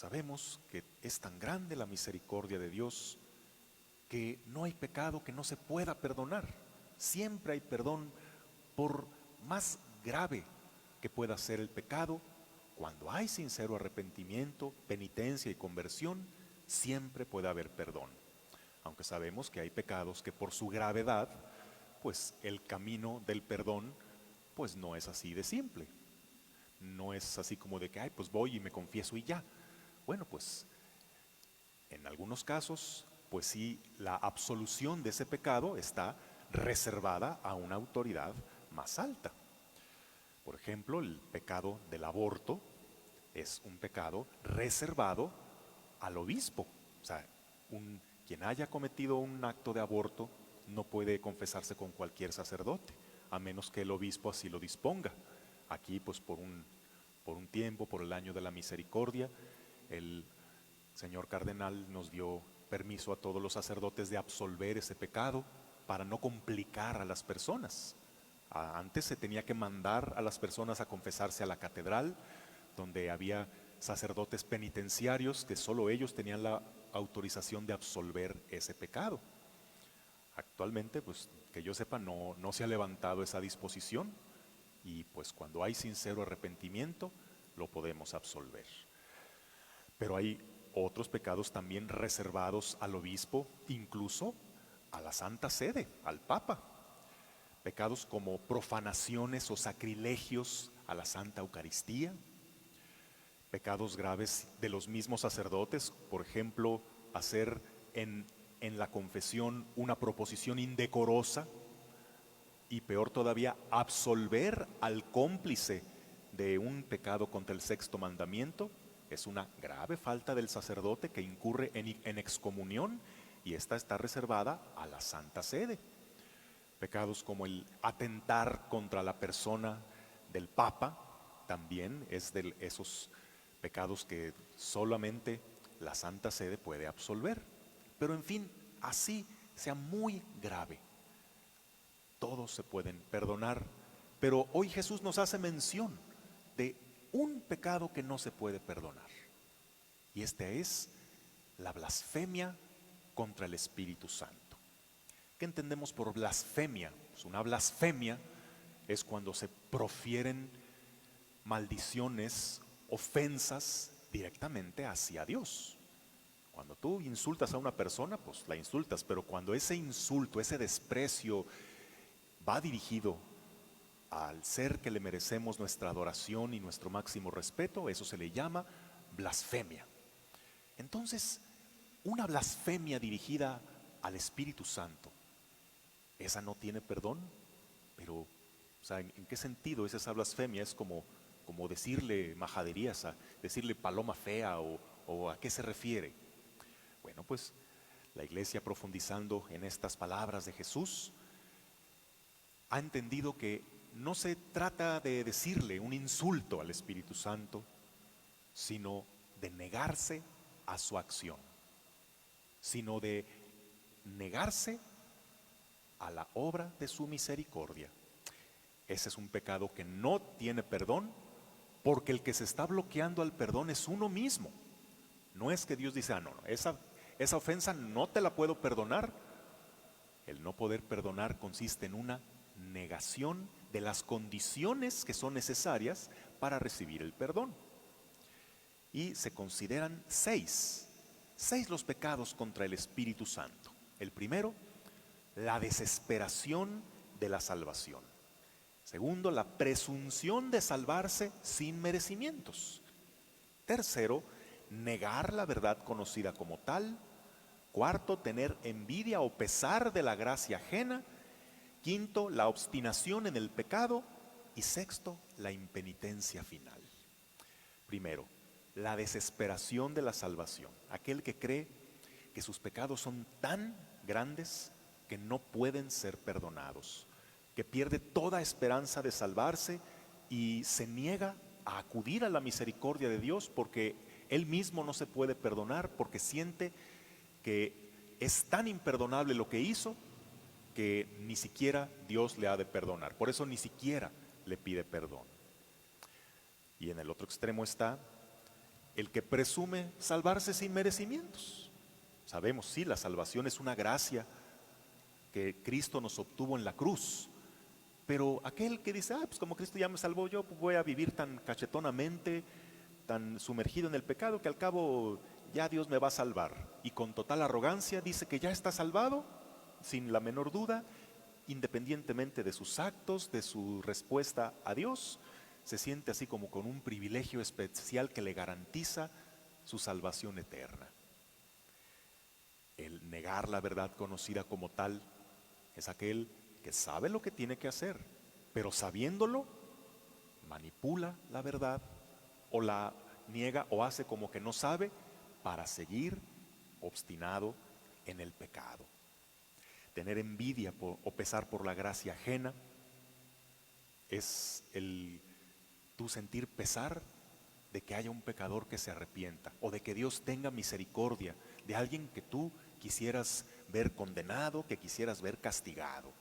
Sabemos que es tan grande la misericordia de Dios que no hay pecado que no se pueda perdonar. Siempre hay perdón, por más grave que pueda ser el pecado. Cuando hay sincero arrepentimiento, penitencia y conversión, siempre puede haber perdón. Aunque sabemos que hay pecados que por su gravedad, pues el camino del perdón, pues no es así de simple. No es así como de que, ay, pues voy y me confieso y ya. Bueno, pues en algunos casos, pues sí, la absolución de ese pecado está reservada a una autoridad más alta. Por ejemplo, el pecado del aborto es un pecado reservado al obispo. O sea, quien haya cometido un acto de aborto no puede confesarse con cualquier sacerdote, a menos que el obispo así lo disponga. Aquí, pues por un tiempo, por el año de la misericordia, el señor cardenal nos dio permiso a todos los sacerdotes de absolver ese pecado para no complicar a las personas. Antes se tenía que mandar a las personas a confesarse a la catedral, donde había sacerdotes penitenciarios que solo ellos tenían la autorización de absolver ese pecado. Actualmente, pues que yo sepa, no se ha levantado esa disposición y pues cuando hay sincero arrepentimiento lo podemos absolver. Pero hay otros pecados también reservados al obispo, incluso a la Santa Sede, al Papa. Pecados como profanaciones o sacrilegios a la Santa Eucaristía. Pecados graves de los mismos sacerdotes, por ejemplo, hacer en la confesión una proposición indecorosa y peor todavía, absolver al cómplice de un pecado contra el sexto mandamiento. Es una grave falta del sacerdote que incurre en excomunión y esta está reservada a la Santa Sede. Pecados como el atentar contra la persona del Papa también es de esos pecados que solamente la Santa Sede puede absolver. Pero en fin, así sea muy grave, todos se pueden perdonar. Pero hoy Jesús nos hace mención de un pecado que no se puede perdonar. Y este es la blasfemia contra el Espíritu Santo. ¿Qué entendemos por blasfemia? Pues una blasfemia es cuando se profieren maldiciones, ofensas directamente hacia Dios. Cuando tú insultas a una persona, pues la insultas, pero cuando ese insulto, ese desprecio va dirigido al ser que le merecemos nuestra adoración y nuestro máximo respeto, eso se le llama blasfemia. Entonces, una blasfemia dirigida al Espíritu Santo, esa no tiene perdón. Pero, o sea, ¿en qué sentido es esa blasfemia? Es como decirle majaderías, decirle paloma fea, o ¿a qué se refiere? Bueno, pues la Iglesia, profundizando en estas palabras de Jesús, ha entendido que no se trata de decirle un insulto al Espíritu Santo, sino de negarse a su acción, sino de negarse a la obra de su misericordia. Ese es un pecado que no tiene perdón, porque el que se está bloqueando al perdón es uno mismo. No es que Dios dice, no, esa ofensa no te la puedo perdonar. El no poder perdonar consiste en una negación de las condiciones que son necesarias para recibir el perdón. Y se consideran seis los pecados contra el Espíritu Santo. El primero, la desesperación de la salvación. Segundo, la presunción de salvarse sin merecimientos. Tercero, negar la verdad conocida como tal. Cuarto, tener envidia o pesar de la gracia ajena. Quinto, la obstinación en el pecado. Y sexto, la impenitencia final. Primero, la desesperación de la salvación. Aquel que cree que sus pecados son tan grandes que no pueden ser perdonados, que pierde toda esperanza de salvarse y se niega a acudir a la misericordia de Dios porque él mismo no se puede perdonar, porque siente que es tan imperdonable lo que hizo que ni siquiera Dios le ha de perdonar. Por eso ni siquiera le pide perdón. Y en el otro extremo está el que presume salvarse sin merecimientos. Sabemos, sí, la salvación es una gracia que Cristo nos obtuvo en la cruz, pero aquel que dice, pues como Cristo ya me salvó, yo pues voy a vivir tan cachetonamente, tan sumergido en el pecado, que al cabo ya Dios me va a salvar. Y con total arrogancia dice que ya está salvado, sin la menor duda, independientemente de sus actos, de su respuesta a Dios, se siente así como con un privilegio especial que le garantiza su salvación eterna. El negar la verdad conocida como tal es aquel que sabe lo que tiene que hacer, pero sabiéndolo, manipula la verdad o la niega o hace como que no sabe para seguir obstinado en el pecado. Tener envidia o pesar por la gracia ajena es el tú sentir pesar de que haya un pecador que se arrepienta o de que Dios tenga misericordia de alguien que tú quisieras ver condenado, que quisieras ver castigado.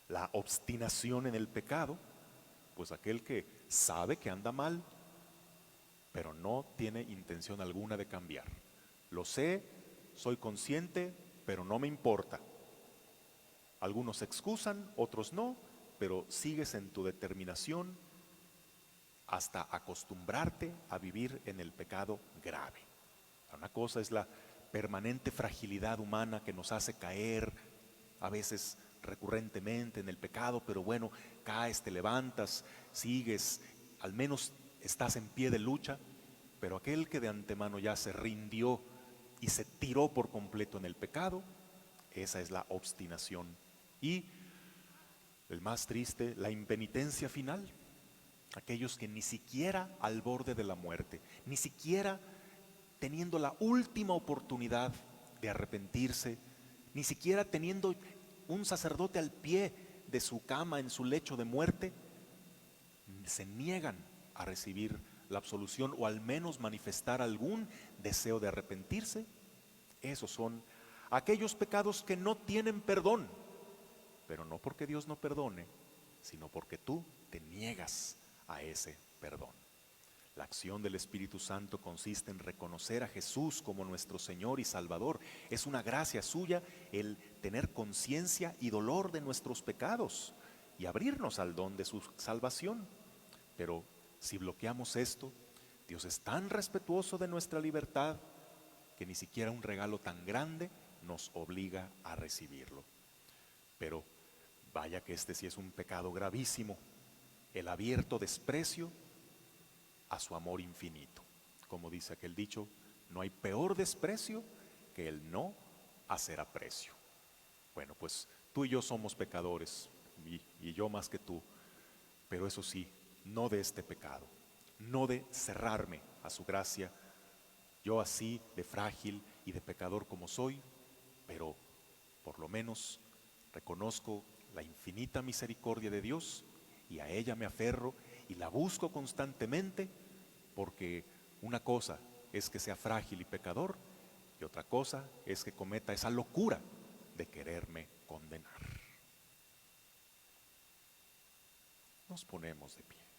La obstinación en el pecado, pues aquel que sabe que anda mal, pero no tiene intención alguna de cambiar. Lo sé, soy consciente, pero no me importa. Algunos se excusan, otros no, pero sigues en tu determinación hasta acostumbrarte a vivir en el pecado grave. Una cosa es la permanente fragilidad humana que nos hace caer a veces recurrentemente en el pecado, pero bueno, caes, te levantas, sigues, al menos estás en pie de lucha. Pero aquel que de antemano ya se rindió y se tiró por completo en el pecado, esa es la obstinación. Y el más triste, la impenitencia final. Aquellos que ni siquiera al borde de la muerte, ni siquiera teniendo la última oportunidad de arrepentirse, ni siquiera teniendo un sacerdote al pie de su cama en su lecho de muerte, se niegan a recibir la absolución o al menos manifestar algún deseo de arrepentirse. Esos son aquellos pecados que no tienen perdón, pero no porque Dios no perdone, sino porque tú te niegas a ese perdón. La acción del Espíritu Santo consiste en reconocer a Jesús como nuestro Señor y Salvador. Es una gracia suya el tener conciencia y dolor de nuestros pecados y abrirnos al don de su salvación. Pero si bloqueamos esto, Dios es tan respetuoso de nuestra libertad que ni siquiera un regalo tan grande nos obliga a recibirlo. Pero vaya que este sí es un pecado gravísimo, el abierto desprecio a su amor infinito. Como dice aquel dicho, no hay peor desprecio que el no hacer aprecio. Bueno, pues tú y yo somos pecadores, y yo más que tú, pero eso sí, no de este pecado, no de cerrarme a su gracia, yo así de frágil y de pecador como soy, pero por lo menos reconozco la infinita misericordia de Dios y a ella me aferro y la busco constantemente, porque una cosa es que sea frágil y pecador y otra cosa es que cometa esa locura de quererme condenar. Nos ponemos de pie.